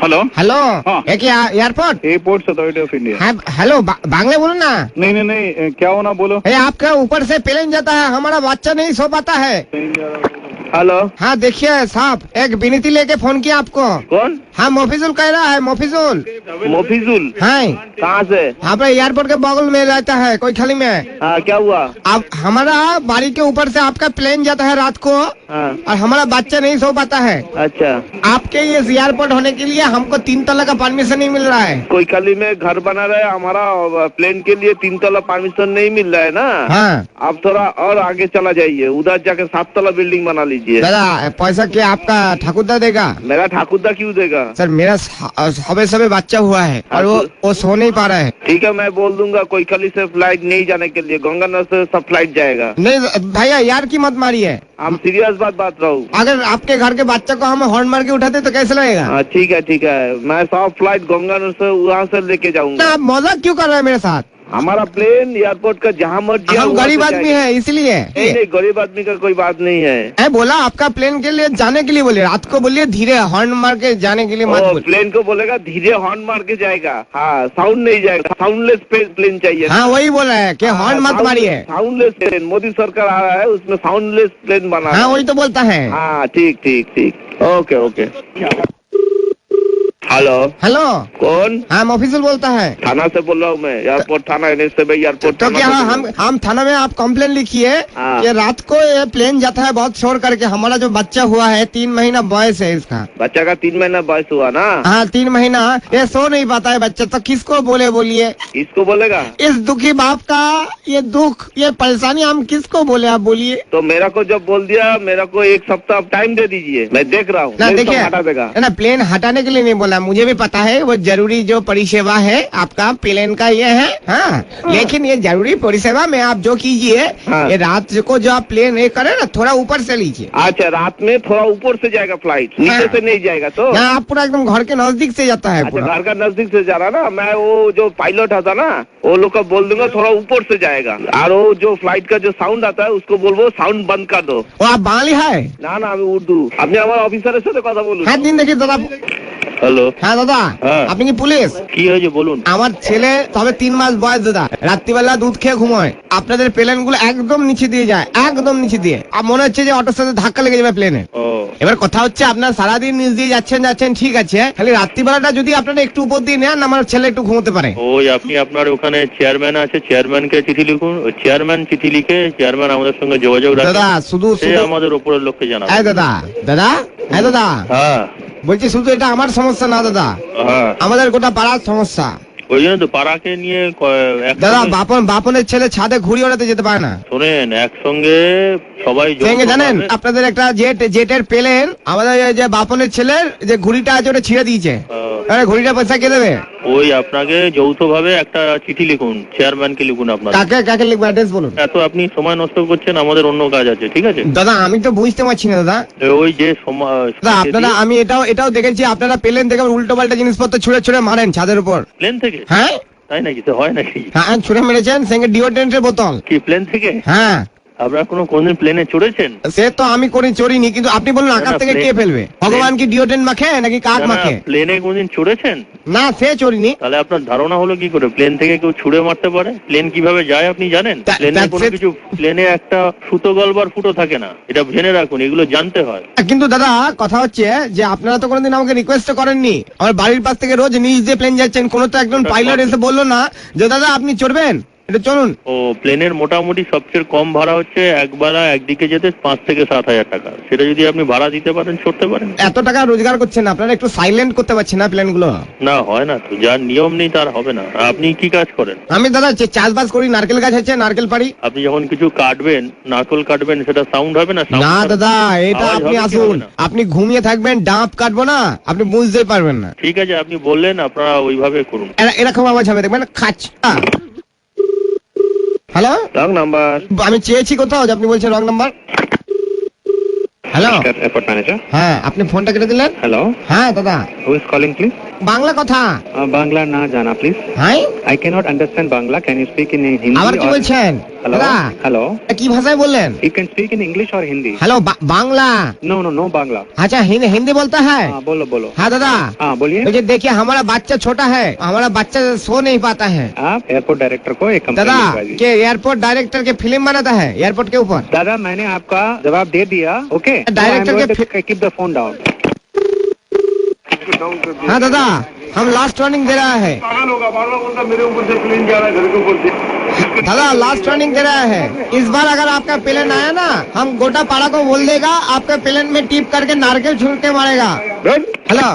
Hello hello हाँ। है क्या airport? Airport authority of India. हाँ, हेलो बांग्ला बोलो ना। नहीं नहीं नहीं, क्या होना बोलो। आपका ऊपर से प्लेन जाता है, हमारा बच्चा नहीं सो पाता है। हेलो हाँ देखिए साहब, एक विनती लेके फोन किया आपको। कौन? हाँ मोफिजुल कह रहा है, मोफिजुल। मोफिजुल? हाँ कहाँ से? आपका एयरपोर्ट के बगल में रहता है कोई खाली में। हाँ क्या हुआ? अब हमारा बाड़ी के ऊपर से आपका प्लेन जाता है रात को, हाँ और हमारा बच्चा नहीं सो पाता है। अच्छा, आपके ये एयरपोर्ट होने के लिए हमको 3 तला का परमिशन नहीं मिल रहा है। कोई कली में घर बना रहा है, हमारा प्लेन के लिए 3 तला परमिशन नहीं मिल रहा है ना। हाँ आप थोड़ा और आगे चला जाइए, उधर जाके 7 तला बिल्डिंग बना लीजिए। दादा पैसा क्या आपका ठाकुरदा देगा? मेरा ठाकुरदा क्यों देगा? सर मेरा सबे बच्चा हुआ है और वो सो नहीं पा रहा है। ठीक है, मैं बोल दूंगा कोई कली से फ्लाइट नहीं जाने के लिए, गंगानगर से सब फ्लाइट जाएगा। नहीं भैया यार की मत मारिए, हम सीरियस बात रहूँ। अगर आपके घर के बच्चे को हम हॉर्न मार के उठाते तो कैसे लगेगा? हाँ ठीक है, मैं सब फ्लाइट गंगानगर से वहाँ से लेके ना जाऊंगा। आप मजाक क्यों कर रहे हैं मेरे साथ? हमारा प्लेन एयरपोर्ट का जहाँ मर्जी हम गरीब आदमी है इसलिए। नहीं, गरीब आदमी का कोई बात नहीं है। मैं बोला आपका प्लेन के लिए जाने के लिए बोले, रात को बोलिए धीरे हॉर्न मार के जाने के लिए मत बोलिए। प्लेन को बोलेगा धीरे हॉर्न मार के जाएगा। हाँ साउंड नहीं जाएगा, साउंडलेस प्लेन चाहिए। हाँ वही बोला है कि हॉर्न मत मारिए। साउंडलेस प्लेन मोदी सरकार आ रहा है, उसमें साउंडलेस प्लेन बना। हाँ वही तो बोलता है। हाँ ठीक, ओके। हेलो हेलो कौन? हाँ मोफिजुल बोलता है। थाना से बोल रहा हूँ मैं, एयरपोर्ट थाना एयरपोर्ट। तो क्या हम थाना में आप कंप्लेन लिखिए हाँ। कि रात को ये प्लेन जाता है बहुत शोर करके, हमारा जो बच्चा हुआ है 3 महीना बॉयस है इसका। बच्चा का 3 महीना बयस हुआ ना? हाँ 3 महीना, ये सो नहीं पाता है बच्चा, तो किसको बोलिए? किसको बोलेगा? इस दुखी बाप का ये दुख, ये परेशानी हम किसको बोले, आप बोलिए। तो मेरा को जब बोल दिया, मेरा को 1 सप्ताह टाइम दे दीजिए, मैं देख रहा हूँ। ना देखिए हटा देगा ना, प्लेन हटाने के लिए नहीं बोला, मुझे भी पता है वो जरूरी जो परिसेवा है आपका प्लेन का ये है। हाँ लेकिन ये जरूरी परिसेवा में आप जो कीजिए, हाँ। ये रात को जो आप प्लेन ये करे ना, थोड़ा ऊपर से लीजिए। अच्छा, रात में थोड़ा ऊपर से जाएगा फ्लाइट, नीचे से नहीं जाएगा तो? ना आप पूरा एकदम घर के नजदीक से जाता है अच्छा, पूरा। घर का नजदीक से जा रहा ना, मैं वो जो पायलट आता ना, वो लोग को बोल दूंगा थोड़ा ऊपर से जाएगा। और वो जो फ्लाइट का जो साउंड आता है उसको बोलबो साउंड बंद कर दो। वो आप बांग्ली है? ना আমি উর্দু। আপনি আমার অফিসারের সাথে কথা বলুন। হ্যাঁ দিন দেখি দাদা। হ্যালো হ্যাঁ দাদা, হ্যাঁ। আপনি কি পুলিশ? কি হয়েছে বলুন। আমার ছেলে তবে 3 মাস বয়স দাদা, রাত্রিবেলা দুধ খেয়ে ঘুমোয়, আপনাদের প্লেন গুলো একদম নিচে দিয়ে যায়, একদম নিচে দিয়ে, আর মনে হচ্ছে যে অটোর সাথে ধাক্কা লেগে যাবে প্লেনে। ও এবার কথা হচ্ছে আপনার সারাদিন নিচ দিয়ে যাচ্ছেন ঠিক আছে, খালি রাত্রিবেলাটা যদি আপনারা একটু উপর দিয়ে নেন, আমার ছেলে একটু ঘুমোতে পারে। ওই আপনি আপনার ওখানে চেয়ারম্যান আছে, চেয়ারম্যানকে চিঠি লিখুন, ওই চেয়ারম্যান চিঠি লিখে চেয়ারম্যান আমাদের সঙ্গে যোগাযোগ রাখে। দাদা শুধু সে আমাদের উপরের লোককে জানাবে। দাদা হ্যাঁ বলছি শুধু এটা আমার সমস্যা না দাদা, হ্যাঁ, আমাদের গোটা পাড়ার সমস্যা। ওই জন্য তো পাড়াকে নিয়ে দাদা বাপনের ছেলে ছাদে ঘুড়ি ওড়াতে যেতে পারে না। শোনেন, একসঙ্গে সবাই জানেন আপনাদের একটা জেটের প্লেন, আমাদের যে বাপনের ছেলের যে ঘুড়িটা আছে ওটা ছিঁড়ে দিয়েছে, ঘুড়িটা পয়সা কে দেবে? ওই আপনাকে যৌথভাবে একটা চিঠি লিখুন, চেয়ারম্যানকে লিখুন। আপনার কাকে লিখবো, অ্যাড্রেস বলুন। এত আপনি সময় নষ্ট করছেন, আমাদের অন্য কাজ আছে, ঠিক আছে? দাদা আমি তো বুঝতে পারছি না দাদা। ওই যে দাদা আপনারা, আমি এটাও দেখেছি আপনারা প্লেন থেকে উল্টো পাল্টা জিনিসপত্র ছুঁড়ে মারেন ছাদের উপর। প্লেন থেকে? হ্যাঁ তাই নাকি? তো হয় নাকি? হ্যাঁ ছুঁড়ে মেরেছেন, সঙ্গে ডিওড্রেন্টের বোতল। কি প্লেন থেকে? হ্যাঁ। আপনারা কোনদিন প্লেনে চড়েছেন? সে তো আমি চড়িনি, কিন্তু আপনি বলুন আকাশ থেকে কে ফেলবে? ভগবান কি ডিওড্রেন্ট মাখে নাকি কাক মাখে? প্লেনে কোনদিন চড়েছেন? না সে চড়িনি। তাহলে আপনার ধারণা হলো কি করে প্লেন থেকে কেউ ছুড়ে মারতে পারে? প্লেন কিভাবে যায় আপনি জানেন? প্লেনে কোনো কিছু, প্লেনে একটা সুতো গলবার ফুটো থাকে না, এটা জেনে রাখুন, এগুলো জানতে হয়। কিন্তু দাদা কথা হচ্ছে যে আপনারা তো কোনোদিন আমাকে রিকোয়েস্ট করেননি, আমার বাড়ির পাশ থেকে রোজ নিচ দিয়ে প্লেন যাচ্ছেন, কোনো তো একজন পাইলট এসে বললো না যে দাদা আপনি চড়বেন, এটা চলুন। ও প্লেনের মোটামুটি সবচেয়ে কম ভাড়া হচ্ছে একদিকে যেতে 5 থেকে 7 হাজার টাকা। সেটা যদি আপনি ভাড়া দিতে পারেন, চড়তে পারেন। এত টাকা রোজগার করছেন আপনারা, একটু সাইলেন্ট করতে পারছেন না প্লেন গুলো? না হয় না তো, যার নিয়ম নেই তার হবে না। আপনি কি কাজ করেন? আমি দাদা চাষবাস করি, নারকেল গাছ আছে, নারকেল পাড়ি। আপনি যখন কিছু কাটবেন, নারকেল কাটবেন, সেটা সাউন্ড হবে না? না দাদা এটা আপনি আসুন, আপনি ঘুমিয়ে থাকবেন, ডাব কাটবো না, আপনি বুঝতে পারবেন না। ঠিক আছে, আপনি বললেন, আপনারা ওইভাবে করুন। এরকম আওয়াজ হবে, দেখবেন খাচ। Hello, wrong number. আমি চেয়েছি কোথাও, আপনি বলছেন wrong number. Hello airport manager. হ্যাঁ, আপনি ফোনটা কেটে দিলেন। হ্যালো হ্যাঁ দাদা Who is calling, please? Bangla কথা। Bangla na jana, please. হ্যাঁ I cannot understand Bangla. Can you speak in Hindi? আবার কি or- বলছেন? Hello? দাদা Hello? কি ভাষায় বললেন? You can speak in English or Hindi? Hello Bangla. No, no, no Bangla. अच्छा हिंदी बोलता है? हाँ, बोलो बोलो। हाँ दादा हाँ, बोलिए। मुझे देखिए हमारा बच्चा छोटा है, हमारा बच्चा सो नहीं पाता है। आप एयरपोर्ट डायरेक्टर को एक कंप्लेंट दादा लिखवा दीजिए। के एयरपोर्ट डायरेक्टर के फिल्म बनाता है एयरपोर्ट के ऊपर। दादा मैंने आपका जवाब दे दिया। ओके डायरेक्टर के कीप द फोन डाउन। हाँ दादा हम लास्ट वार्निंग दे रहा है। मेरे ऊपर से प्लेन जा रहा है घर के ऊपर से। दादा लास्ट वार्निंग दे रहा है, इस बार अगर आपका प्लेन आया ना हम गोटा पाड़ा को बोल देगा आपके प्लेन में टिप करके नारकेल छूट के मारेगा। हेलो